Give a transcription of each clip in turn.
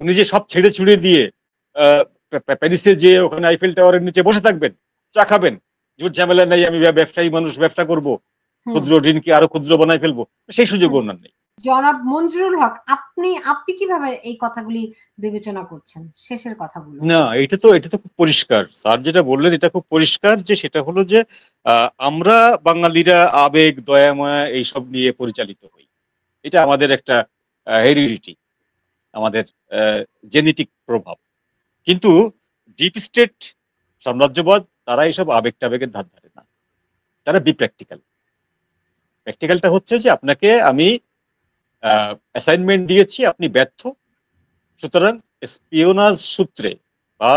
উনি যে সব ছেড়ে ছুড়ে দিয়ে প্যারিসে যে ওখানে আইফেল টাওয়ারের নিচে বসে থাকবেন, চা খাবেন, জোর ঝামেলা নাই, আমি ব্যবসায়ী মানুষ, ব্যবসা করব, ক্ষুদ্র ঋণকে আরো ক্ষুদ্র বানাই ফেলবো, সেই সুযোগ ওনার নেই। জনাব মঞ্জুরুল হক, আপনি কিভাবে এই কথাগুলি বিবেচনা করছেন, শেষের কথাগুলো? না, এটা তো খুব পরিষ্কার, স্যার যেটা বললেন এটা খুব পরিষ্কার, যে সেটা হলো যে আমরা বাঙালিরা আবেগ দয়া মায়া এইসব নিয়ে পরিচালিত হই। এটা আমাদের একটা হেরিডিটি, আমাদের জেনেটিক প্রভাব। কিন্তু ডিপ স্টেট সাম্রাজ্যবাদ তারা এইসব আবেগ টাবেগের ধার ধারে না, তারা প্র্যাকটিক্যাল। প্র্যাকটিক্যালটা হচ্ছে যে আপনাকে আমি অ্যাসাইনমেন্ট দিয়েছি, আপনি ব্যর্থ, সুতরাং স্পিওনাজ সূত্রে বা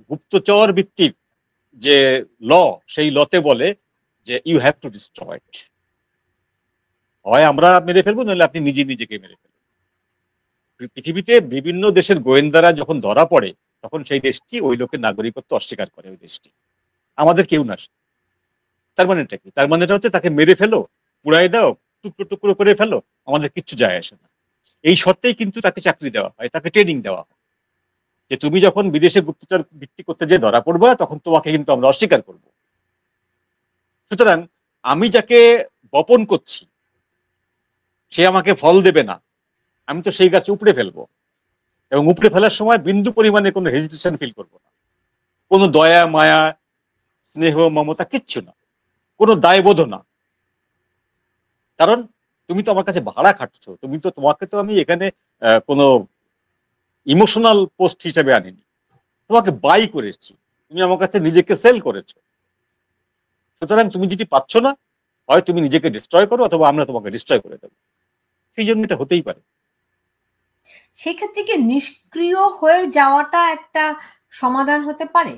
গুপ্তচর ভিত্তিক যে ল, সেই লতে বলে যে ইউ হ্যাভ টু ডিস্ট্রয় ইট। হয় আমরা মেরে ফেলবো, নাহলে আপনি নিজে নিজেকে মেরে ফেলবেন। পৃথিবীতে বিভিন্ন দেশের গোয়েন্দারা যখন ধরা পড়ে, তখন সেই দেশটি ওই লোকের নাগরিকত্ব অস্বীকার করে, ওই দেশটি। আমাদের কেউ না। তার মানেটা কি? তার মানেটা হচ্ছে তাকে মেরে ফেলো, পুড়াই দাও, টুকরো টুকরো করে ফেলো, আমাদের কিচ্ছু যায় আসে না। এই শর্তেই কিন্তু তাকে চাকরি দেওয়া হয়, তাকে ট্রেনিং দেওয়া হয়, যে তুমি যখন বিদেশে গুপ্তচর ভিত্তি করতে যে ধরা পড়বে, তখন তোমাকে কিন্তু আমরা অস্বীকার করব। সুতরাং আমি যাকে বপন করছি সে আমাকে ফল দেবে না, আমি তো সেই গাছ উপড়ে ফেলবো, এবং উপড়ে ফেলার সময় বিন্দু পরিমাণে কোনো হেজিটেশন ফিল করবো না, কোনো দয়া মায়া স্নেহ মমতা কিচ্ছু না, কোনো দায়বোধ না। কারণ তুমি তো আমার কাছে ভাড়া খাটছো, তোমাকে তো আমি এখানে কোনো ইমোশনাল পোস্ট হিসেবে আনিনি, তোমাকে বাই করেছি, তুমি আমার কাছে নিজেকে সেল করেছো। সুতরাং তুমি যেটি পাচ্ছ না, হয় তুমি নিজেকে ডিস্ট্রয় করো, অথবা আমরা তোমাকে ডিস্ট্রয় করে দেবো। সেই জন্য এটা হতেই পারে। সেক্ষেত্রে কি নিষ্ক্রিয় হয়ে যাওয়াটা একটা সমাধান হতে পারে?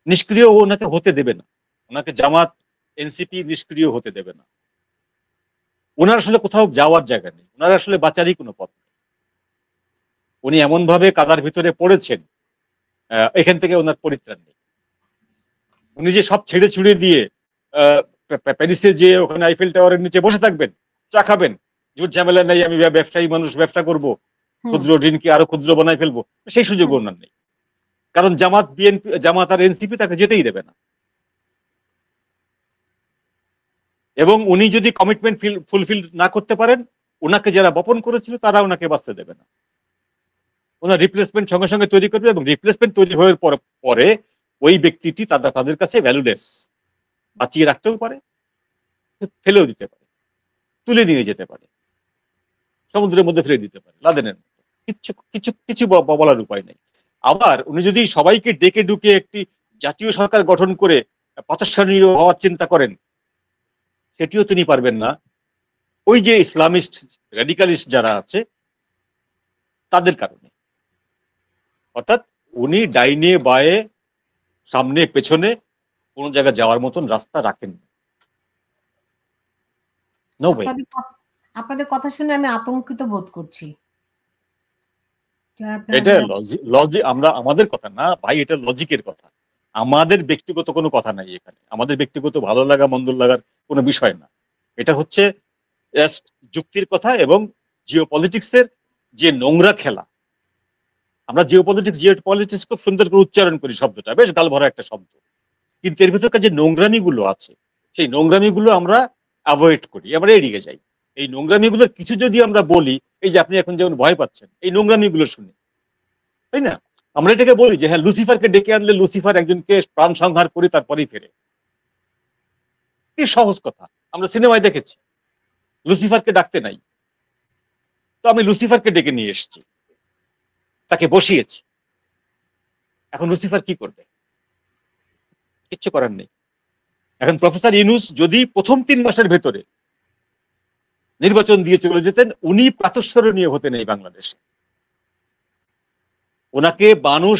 নিষ্ক্রিয় ওনাকে হতে দেবে না, ওনাকে জামাত এনসিপি নিষ্ক্রিয় হতে দেবে না। ওনার আসলে কোথাও যাওয়ার জায়গা নেই, ওনার আসলে বাঁচারই কোনো পথ নেই। উনি এমন ভাবে কাদার ভিতরে পড়েছেন, এখান থেকে ওনার পরিত্রাণ নেই। উনি যে সব ছেড়ে ছুড়ে দিয়ে প্যারিসে যে ওখানে আইফেল টাওয়ারের নিচে বসে থাকবেন, চা খাবেন, জোর ঝামেলা নাই, আমি ব্যবসায়ী মানুষ, ব্যবসা করব, ক্ষুদ্র ঋণকে আরো ক্ষুদ্র বানাই ফেলবো, সেই সুযোগ ওনার নেই। কারণ জামাত আর এনসিপি তাকে যেতেই দেবে না। এবং উনি যদি কমিটমেন্ট ফুলফিল না করতে পারেন, ওনাকে যারা বপন করেছিল তারা ওনাকে বাঁচতে দেবে না। ওনার রিপ্লেসমেন্ট সঙ্গে সঙ্গে তৈরি করবে, এবং রিপ্লেসমেন্ট তৈরি হওয়ার পরে ওই ব্যক্তিটি তাদের কাছে ভ্যালুলেস, বাঁচিয়ে রাখতেও পারে, ফেলেও দিতে পারে, তুলে নিয়ে যেতে পারে, সমুদ্রের মধ্যে ফেলে দিতে পারে লাদেনের মতো। কিছু কিছু কিছু বলার উপায় নেই। আবার উনি যদি সবাইকে ডেকে ডুকে একটি জাতীয় সরকার গঠন করে প্রাতিষ্ঠানিক হওয়ার চিন্তা করেন, সেটিও তিনি পারবেন না। ওই যে ইসলামিস্ট রেডিকালিস্ট যারা আছে তাদের কারণে। অর্থাৎ উনি ডাইনে বায়ে সামনে পেছনে কোন জায়গায় যাওয়ার মতন রাস্তা রাখেন না। আপনাদের কথা শুনে আমি আতঙ্কিত বোধ করছি। এটা লজিক, আমাদের কথা না ভাই, এটা লজিকের কথা। আমাদের ব্যক্তিগত কোনো কথা নাই এখানে, আমাদের ব্যক্তিগত ভালো লাগা মন্দ লাগার কোনো বিষয় না। এটা হচ্ছে যুক্তির কথা, এবং জিওপলিটিক্সের যে নোংরা খেলা। আমরা জিওপলিটিক্স খুব সুন্দর করে উচ্চারণ করি, শব্দটা বেশ গাল ভরা একটা শব্দ, কিন্তু এর ভিতরকার যে নোংরামি গুলো আছে, সেই নোংরামি গুলো আমরা অ্যাভয়েড করি, আমরা এড়িয়ে যাই। এই নোংরামি গুলোর কিছু যদি আমরা বলি, এই যে আপনি এখন যেমন ভয় পাচ্ছেন এই নোংরামি গুলো শুনে, তাই না? আমরা এটাকে বলি যে হ্যাঁ, লুসিফারকে ডেকে আনলে লুসিফার একজনকে প্রাণ সংহার করে তারপরেই ফেরে। কি সহজ কথা, আমরা সিনেমায় দেখেছি লুসিফারকে ডাকতে নাই, তো আমি লুসিফারকে ডেকে নিয়ে এসেছি, তাকে বসিয়েছি। এখন লুসিফার কি করবে? কিচ্ছু করার নেই। এখন প্রফেসর ইউনূস যদি প্রথম 3 মাসের ভেতরে নির্বাচন দিয়ে চলে যেতেন, উনি প্রাতঃস্মরণীয় হতেন এই বাংলাদেশে। ওনাকে মানুষ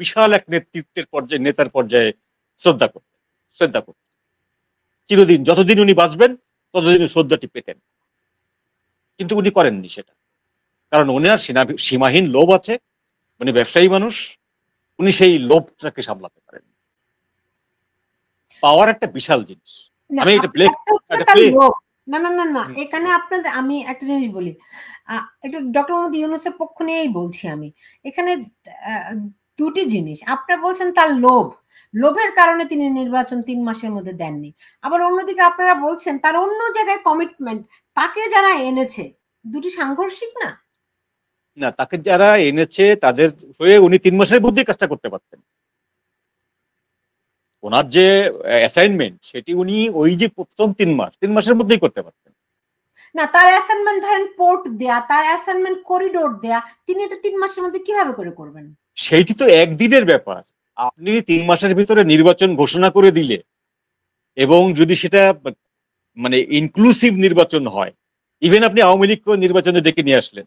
বিশাল এক নেতার পর্যায়ে শ্রদ্ধা করতেন চিরদিন, যতদিন উনি বাঁচবেন ততদিন শ্রদ্ধাটি পেতেন। কিন্তু উনি করেননি সেটা, কারণ ওনার সীমাহীন লোভ আছে, উনি ব্যবসায়ী মানুষ, উনি সেই লোভটাকে সামলাতে পারেন। পাওয়ার একটা বিশাল জিনিস। আমি এটা না, এখানে আপনাদের আমি একটা জিনিস বলি, একটু ডক্টর মোহাম্মদ ইউনূসের পক্ষ নিয়েই বলছি আমি। এখানে দুটি জিনিস। আপনারা বলছেন তার লোভের কারণে তিনি নির্বাচন ৩ মাসের মধ্যে দেননি। আবার অন্যদিকে আপনারা বলছেন তার অন্য জায়গায় কমিটমেন্ট, তাকে যারা এনেছে, দুটি সাংঘর্ষিক না? না, তাকে যারা এনেছে তাদের হয়ে উনি ৩ মাসের মধ্যেই কাজটা করতে পারতেন। ওনার যে অ্যাসাইনমেন্ট সেটি উনি ওই যে প্রথম ৩ মাসের মধ্যেই করতে পারতেন। না, তার অ্যাসাইনমেন্ট ধরেন পোর্ট দেয়া, তার অ্যাসাইনমেন্ট করিডোর দেয়া, তিনি এটা ৩ মাসের মধ্যে কিভাবে করে করবেন? সেইটি তো একদিনের ব্যাপার। আপনি ৩ মাসের ভিতরে নির্বাচন ঘোষণা করে দিলে এবং যদি সেটা মানে ইনক্লুসিভ নির্বাচন হয়, ইভেন আপনি আওয়ামী লীগকেও নির্বাচনে ডেকে নিয়ে আসলেন,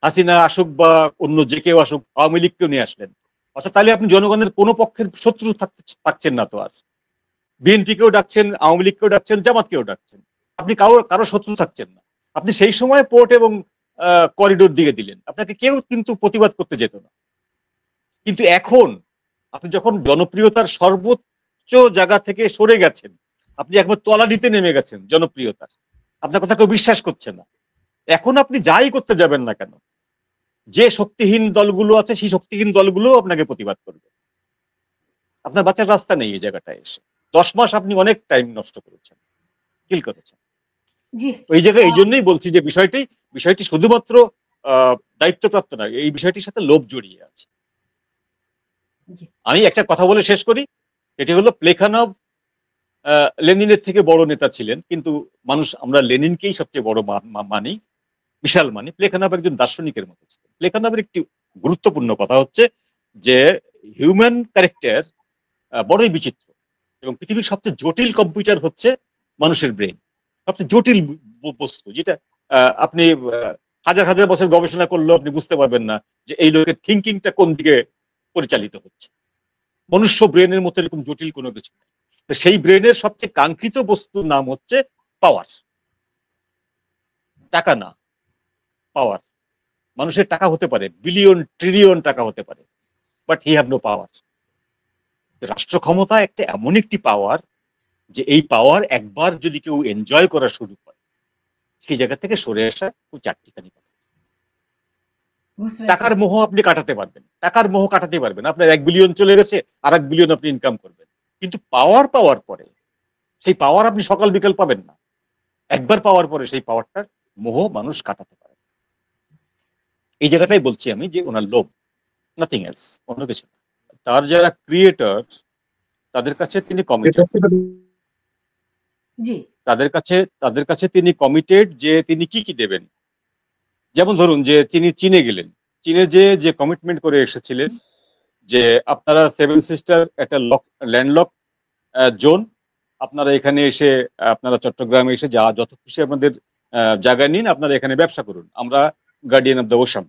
হাসিনা আসুক বা অন্য যে কেউ আসুক, আওয়ামী লীগকেও নিয়ে আসলেন, অর্থাৎ তাহলে আপনি জনগণের কোনো পক্ষের শত্রু থাকছেন না তো আর। বিএনপিকেও ডাকছেন, আওয়ামী লীগকেও ডাকছেন, জামাতকেও ডাকছেন, আপনি কারো শত্রু থাকছেন না। আপনি সেই সময় পোর্ট এবং করিডোর দিয়ে দিলেন, আপনাকে কেউ কিন্তু প্রতিবাদ করতে যেত না। কিন্তু এখন আপনি যখন জনপ্রিয়তার সর্বোচ্চ জায়গা থেকে সরে গেছেন, আপনি একবার তলানিতে নেমে গেছেন জনপ্রিয়তার, আপনার কথা কেউ বিশ্বাস করছে না, এখন আপনি যাই করতে যাবেন না কেন, যে শক্তিহীন দলগুলো আছে সেই শক্তিহীন দলগুলো আপনাকে প্রতিবাদ করবে। আপনার বাঁচার রাস্তা নেই এই জায়গাটায় এসে। 10 মাস আপনি অনেক টাইম নষ্ট করেছেন, কিল করেছেন। জি। ওই জায়গায় এই জন্যই বলছি যে বিষয়টি শুধুমাত্র দায়িত্বপ্রাপ্ত নয়, এই বিষয়টির সাথে লোভ জড়িয়ে আছে। আমি একটা কথা বলে শেষ করি, এটি হলো প্লেখানভ লেনিনের থেকে বড় নেতা ছিলেন, কিন্তু আমরা লেনিনকেই সবচেয়ে বড় মানি, বিশাল মানি। প্লেখানভ একজন দার্শনিকের মতো ছিলেন। প্লেখানভের একটি গুরুত্বপূর্ণ কথা হচ্ছে যে হিউম্যান ক্যারেক্টার বড়ই বিচিত্র এবং পৃথিবীর সবচেয়ে জটিল কম্পিউটার হচ্ছে মানুষের ব্রেন। সবচেয়ে জটিল বস্তু, যেটা আপনি হাজার হাজার বছর গবেষণা করলেও আপনি বুঝতে পারবেন না যে এই লোকের থিঙ্কিংটা কোন দিকে পরিচালিত হচ্ছে। মনুষ্য ব্রেনের মতো এরকম জটিল কোনো কিছু নেই। তো সেই ব্রেনের সবচেয়ে কাঙ্ক্ষিত বস্তুর নাম হচ্ছে পাওয়ার। টাকা না, পাওয়ার। মানুষের টাকা হতে পারে, বিলিয়ন ট্রিলিয়ন টাকা হতে পারে, but he have no power. রাষ্ট্র ক্ষমতা একটা এমন একটি পাওয়ার যে এই পাওয়ার একবার যদি কেউ এনজয় করা শুরু করে, সেই জায়গা থেকে সরে আসা খুব চারটিখানি কথা। টাকার মোহ আপনি কাটাতে পারবেন, আপনার 1 বিলিয়ন চলে গেছে, আর 1 বিলিয়ন আপনি ইনকাম করবেন, কিন্তু পাওয়ার পরে সেই পাওয়ার আপনি সকাল বিকাল পাবেন না। একবার পাওয়ার পরে সেই পাওয়ারটার মোহ মানুষ কাটাতে পারে। এই জায়গাটাই বলছি আমি যে ওনার লোভ, নাথিং এলস, অন্য কিছু না। তার যারা ক্রিয়েটর তাদের কাছে তিনি কমিটেড, তাদের কাছে তিনি কমিটেড যে তিনি কি দেবেন। যেমন ধরুন যে তিনি চীনে গেলেন, চীনে যে কমিটমেন্ট করে এসেছিলেন যে আপনারা 7 সিস্টার একটা ল্যান্ডলক জোন, আপনারা এখানে এসে আপনারা চট্টগ্রামে এসে যত খুশি আপনাদের জায়গা নিন, আপনারা এখানে ব্যবসা করুন, আমরা গার্ডিয়ান অফ দ্য ওশান।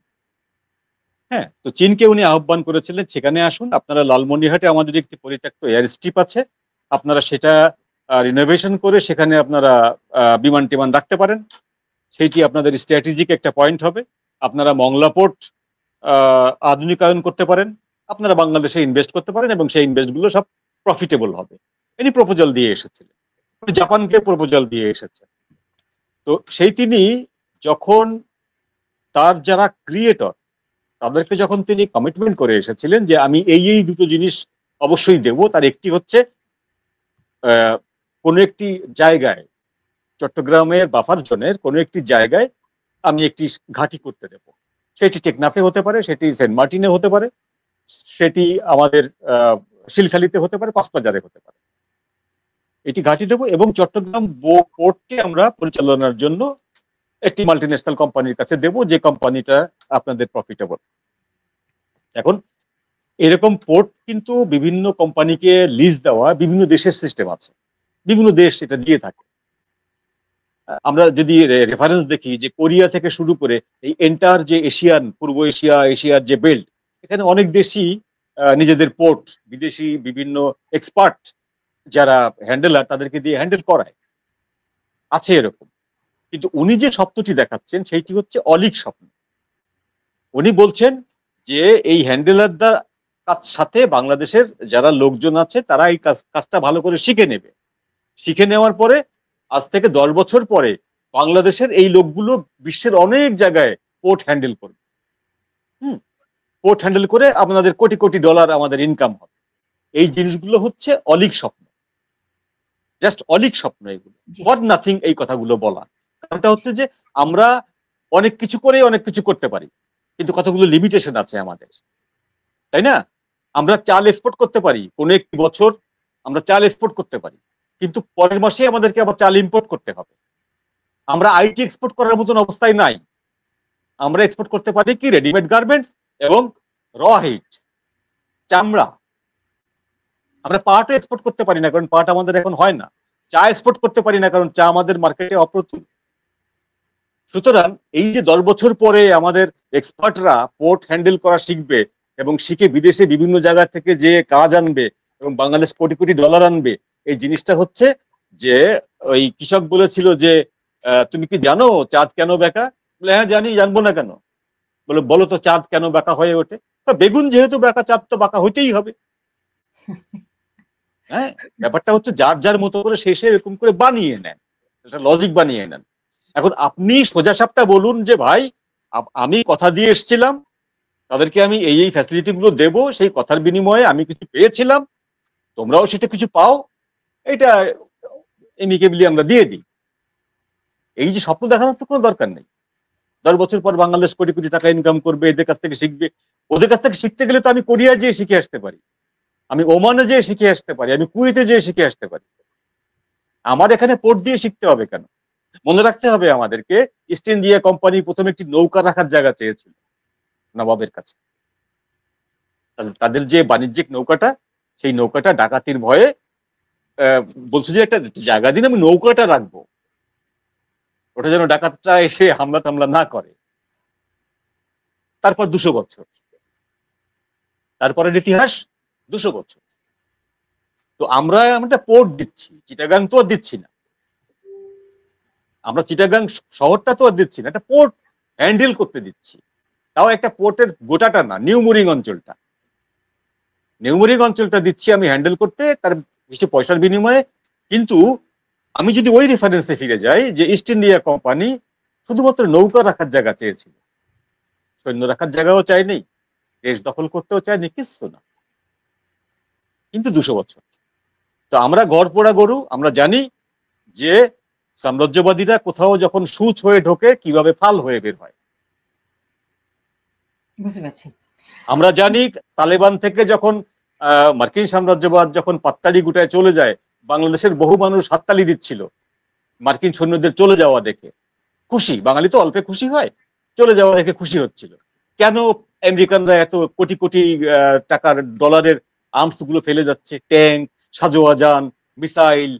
হ্যাঁ, তো চীনকে উনি আহ্বান করেছিলেন সেখানে আসুন, আপনারা লালমনিরহাটে আমাদের একটি পরিত্যক্ত এয়ার স্ট্রিপ আছে, আপনারা সেটা রিনোভেশন করে সেখানে আপনারা বিমান টিমান রাখতে পারেন, সেইটি আপনাদের স্ট্র্যাটেজিক একটা পয়েন্ট হবে। আপনারা মংলা পোর্ট আধুনিকায়ন করতে পারেন, আপনারা বাংলাদেশে ইনভেস্ট করতে পারেন এবং সেই ইনভেস্টগুলো সব প্রফিটেবল হবে। ইনি প্রপোজাল দিয়ে এসেছিলেন, জাপানকে প্রপোজাল দিয়ে এসেছেন। তো সেই তিনি যখন তার যারা ক্রিয়েটর তাদেরকে যখন তিনি কমিটমেন্ট করে এসেছিলেন যে আমি এই দুটো জিনিস অবশ্যই দেব, তার একটি হচ্ছে কোনো একটি জায়গায়, চট্টগ্রামের বাফার জোনের কোনো একটি জায়গায় আমি একটি ঘাঁটি করতে দেব। সেটি টেকনাফে হতে পারে, সেটি সেন্ট মার্টিনে হতে পারে, সেটি আমাদের শিলখালিতে হতে পারে, কক্সবাজারে হতে পারে। এটি ঘাঁটি দেব এবং চট্টগ্রাম পোর্টকে আমরা পরিচালনার জন্য একটি মাল্টিন্যাশনাল কোম্পানির কাছে দেব, যে কোম্পানিটা আপনাদের প্রফিটেবল। এখন এরকম পোর্ট কিন্তু বিভিন্ন কোম্পানিকে লিজ দেওয়া বিভিন্ন দেশের সিস্টেম আছে, বিভিন্ন দেশ এটা দিয়ে থাকে। আমরা যদি রেফারেন্স দেখি যে কোরিয়া থেকে শুরু করে এই এন্টার যে এশিয়ান, পূর্ব এশিয়ার যে বেল্ট, এখানে অনেক দেশই নিজেদের পোর্ট বিদেশি বিভিন্ন এক্সপার্ট যারা হ্যান্ডেলার তাদেরকে দিয়ে হ্যান্ডেল করায়, আছে এরকম। কিন্তু উনি যে স্বপ্নটি দেখাচ্ছেন সেইটি হচ্ছে অলীক স্বপ্ন। উনি বলছেন যে এই হ্যান্ডেলারদের সাথে বাংলাদেশের যারা লোকজন আছে তারা এই কাজটা ভালো করে শিখে নেবে, শিখে নেওয়ার পরে আজ থেকে 10 বছর পরে বাংলাদেশের এই লোকগুলো বিশ্বের অনেক জায়গায় পোর্ট হ্যান্ডেল করবে। পোর্ট হ্যান্ডেল করে আপনাদের কোটি কোটি ডলার আমাদের ইনকাম হবে। এই জিনিসগুলো হচ্ছে অলীক স্বপ্ন, জাস্ট অলীক স্বপ্ন এগুলো, ফর নাথিং এই কথাগুলো বলা। কারণটা হচ্ছে যে আমরা অনেক কিছু করে অনেক কিছু করতে পারি, কিন্তু কতগুলো লিমিটেশন আছে আমাদের, তাই না? আমরা চাল এক্সপোর্ট করতে পারি, কোনো একটি বছর আমরা চাল এক্সপোর্ট করতে পারি, কিন্তু পরের মাসে আমাদেরকে আবার চাল ইম্পোর্ট করতে হবে। আমরা আইটি এক্সপোর্ট করার মতন অবস্থায় নাই। আমরা এক্সপোর্ট করতে পারি কি রেডিমেড গার্মেন্টস এবং র হিট, চামড়া। আমরা পাটও এক্সপোর্ট করতে পারি না, কারণ পাট আমাদের এখন হয় না। চা এক্সপোর্ট করতে পারি না, কারণ চা আমাদের মার্কেটে অপ্রতুল। সুতরাং এই যে 10 বছর পরে আমাদের এক্সপার্টরা পোর্ট হ্যান্ডেল করা শিখবে এবং শিখে বিদেশে বিভিন্ন জায়গা থেকে যে কাজ আনবে এবং বাংলাদেশ কোটি কোটি ডলার আনবে, এই জিনিসটা হচ্ছে যে ওই কৃষক বলেছিল যে তুমি কি জানো চাঁদ কেন বেঁকা? বলে হ্যাঁ জানি, জানবো না কেন? বলে বলো তো চাঁদ কেন বাঁকা হয়ে ওঠে? বেগুন যেহেতু বাঁকা, চাঁদ তো বাঁকা হইতেই হবে। হ্যাঁ, ব্যাপারটা হচ্ছে যার যার মতো করে শেষে এরকম করে বানিয়ে নেন, লজিক বানিয়ে নেন। এখন আপনি সোজাসাপটা বলুন যে ভাই আমি কথা দিয়ে এসেছিলাম, তাদেরকে আমি এই এই ফ্যাসিলিটি গুলো দেবো, সেই কথার বিনিময়ে আমি কিছু পেয়েছিলাম, তোমরাও সেটা কিছু পাও, এটা এমিকেবলি আমরা দিয়ে দিই। এই যে স্বপ্ন দেখানোর তো কোনো দরকার নেই। 10 বছর পর বাংলাদেশ কোটি কোটি টাকা ইনকাম করবে, এদের কাছ থেকে শিখবে। ওদের কাছ থেকে শিখতে গেলে তো আমি কোরিয়া যেয়ে শিখে আসতে পারি, আমি ওমানে যেয়ে শিখে আসতে পারি, আমি কুয়েতে যেয়ে শিখে আসতে পারি। আমার এখানে পোর্ট দিয়ে শিখতে হবে কেন? মনে রাখতে হবে আমাদেরকে, ইস্ট ইন্ডিয়া কোম্পানি প্রথমে একটি নৌকা রাখার জায়গা চেয়েছিল নবাবের কাছে। তাদের যে বাণিজ্যিক নৌকাটা, সেই নৌকাটা ডাকাতির ভয়ে বলছে যে একটা জায়গা দিন, আমি নৌকাটা রাখবো, ওটা যেন ডাকাতরা এসে হামলা টামলা না করে। তারপর 200 বছর, তারপরের ইতিহাস 200 বছর। তো আমরা একটা পোর্ট দিচ্ছি, চিটাগাং তো আর দিচ্ছি না, আমরা চিটাগাং শহরটা তো আর দিচ্ছি না, একটা পোর্ট হ্যান্ডেল করতে দিচ্ছি। তাও একটা পোর্টের গোটাটা না, নিউমোরিং অঞ্চলটা, নিউমোরিং অঞ্চলটা দিচ্ছি আমি হ্যান্ডেল করতে, তার কিছু পয়সার বিনিময়ে। কিন্তু আমি যদি ওই রেফারেন্সে ফিরে যাই যে ইস্ট ইন্ডিয়া কোম্পানি শুধুমাত্র নৌকা রাখার জায়গা চেয়েছিল, সৈন্য রাখার জায়গাও চায়নি, দেশ দখল করতেও চায়নি, কিচ্ছু না, কিন্তু 200 বছর। তো আমরা গড় পোড়া গরু, আমরা জানি যে সাম্রাজ্যবাদীরা কোথাও যখন সূচ হয়ে ঢোকে কিভাবে ফাল হয়ে বের হয়। বুঝতে পারছি। আমরা জানি তালেবান থেকে যখন মার্কিন সাম্রাজ্যবাদ যখন পাত্তালি গুটায় চলে যায়, বাংলাদেশের বহু মানুষ হাততালি দিচ্ছিল মার্কিন সৈন্যদের চলে যাওয়া দেখে, খুশি। বাঙালি তো অল্পে খুশি হয়, চলে যাওয়া দেখে খুশি হচ্ছিল। কেন আমেরিকানরা এত কোটি কোটি টাকার ডলারের আর্মস গুলো ফেলে যাচ্ছে, ট্যাঙ্ক, সাজোয়া যান, মিসাইল,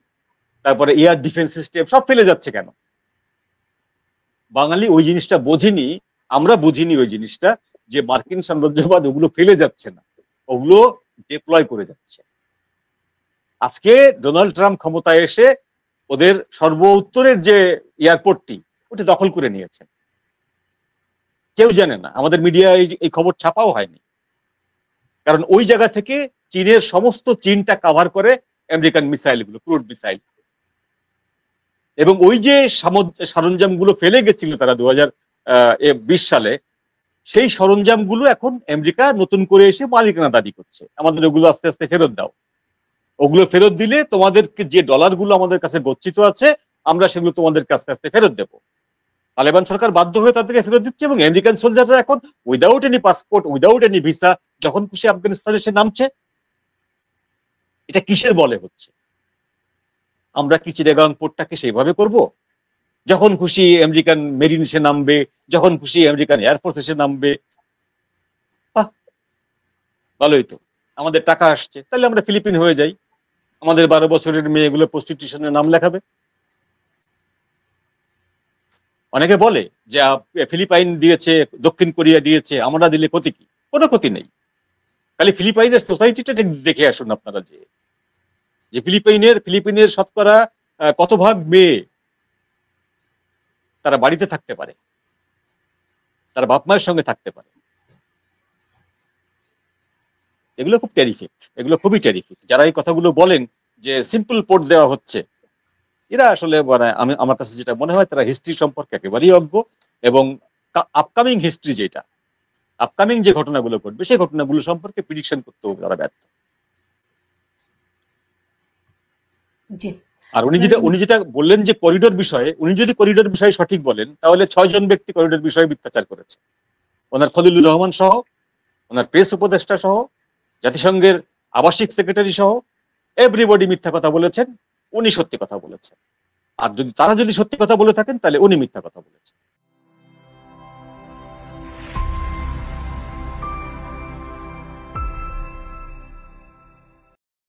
তারপরে এয়ার ডিফেন্স সিস্টেম সব ফেলে যাচ্ছে কেন? বাঙালি ওই জিনিসটা বোঝেনি, আমরা বুঝিনি ওই জিনিসটা, যে মার্কিন সাম্রাজ্যবাদ ওগুলো ফেলে যাচ্ছে না, ওগুলো ডিপ্লয় করে যাচ্ছে। আজকে ডোনাল্ড ট্রাম্প ক্ষমতায় এসে ওদের সর্ব উত্তরের যে এয়ারপোর্টটি, ওটি দখল করে নিয়েছে। কেউ জানে না, আমাদের মিডিয়ায় এই খবর ছাপাও হয়নি, কারণ ওই জায়গা থেকে চীনের সমস্ত চীনটা কভার করে আমেরিকান মিসাইল গুলো, ক্রুড মিসাইল। এবং ওই যে সরঞ্জামগুলো ফেলে গেছিল তারা 2020 সালে, সেই সরঞ্জামগুলো এখন আমেরিকা নতুন করে এসে মালিকানা দাবি করছে, আমাদের ওগুলো আস্তে আস্তে ফেরত দাও। ওগুলো ফেরত দিলে তোমাদেরকে যে ডলারগুলো আমাদের কাছে গচ্ছিত আছে, আমরা সেগুলো তোমাদের কাছে আস্তে ফেরত দেবো। তালেবান সরকার বাধ্য হয়ে তাদেরকে ফেরত দিচ্ছে, এবং আমেরিকান সোলজাররা এখন without any passport, without any visa যখন খুশি আফগানিস্তানে এসে নামছে। এটা কিসের বলে হচ্ছে? আমরা কি চিটাগাং পোর্টটাকে সেইভাবে করব? যখন খুশি আমেরিকান মেরিন এসে নামবে, যখন খুশি আমেরিকান এয়ারফোর্স এসে নামবে, ভালোই তো, আমাদের টাকা আসছে, তাহলে আমরা ফিলিপিন হয়ে যাই, আমাদের 12 বছরের মেয়েগুলো প্রস্টিটিউশনের নাম লেখাবে। অনেকে বলে যে ফিলিপাইন দিয়েছে, দক্ষিণ কোরিয়া দিয়েছে, আমরা দিলে ক্ষতি কি? কোনো ক্ষতি নেই। খালি ফিলিপাইনের সোসাইটিটা দেখে আসুন আপনারা, যে ফিলিপিনের শতকরা কত ভাগ মেয়ে তারা বাড়িতে থাকতে পারে, তারা বাপ মায়ের সঙ্গে থাকতে পারে। এগুলো খুব টেরিফিক, এগুলো খুবই টেরিফিক। যারা এই কথাগুলো বলেন যে সিম্পল পোর্ট দেওয়া হচ্ছে, এরা আসলে মানে আমার কাছে যেটা মনে হয় তারা হিস্ট্রি সম্পর্কে একেবারেই অজ্ঞ, এবং আপকামিং হিস্ট্রি যেটা, আপকামিং যে ঘটনাগুলো ঘটবে সেই ঘটনাগুলো সম্পর্কে প্রিডিকশন করতেও তারা ব্যর্থ। জি। আর উনি যেটা বললেন যে করিডোর বিষয়ে, উনি যদি করিডোর বিষয়ে সঠিক বলেন তাহলে 6 জন ব্যক্তি করিডোর বিষয়ে মিথ্যাচার করেছে, ওনার খলিলুর রহমান সহ, ওনার প্রেস উপদেষ্টা সহ, জাতিসংঘের আবাসিক সেক্রেটারি সহ এভরিবডি মিথ্যা কথা বলেছেন, উনি সত্যি কথা বলেছেন। আর যদি তারা যদি সত্যি কথা বলে থাকেন তাহলে উনি মিথ্যা কথা বলেছেন।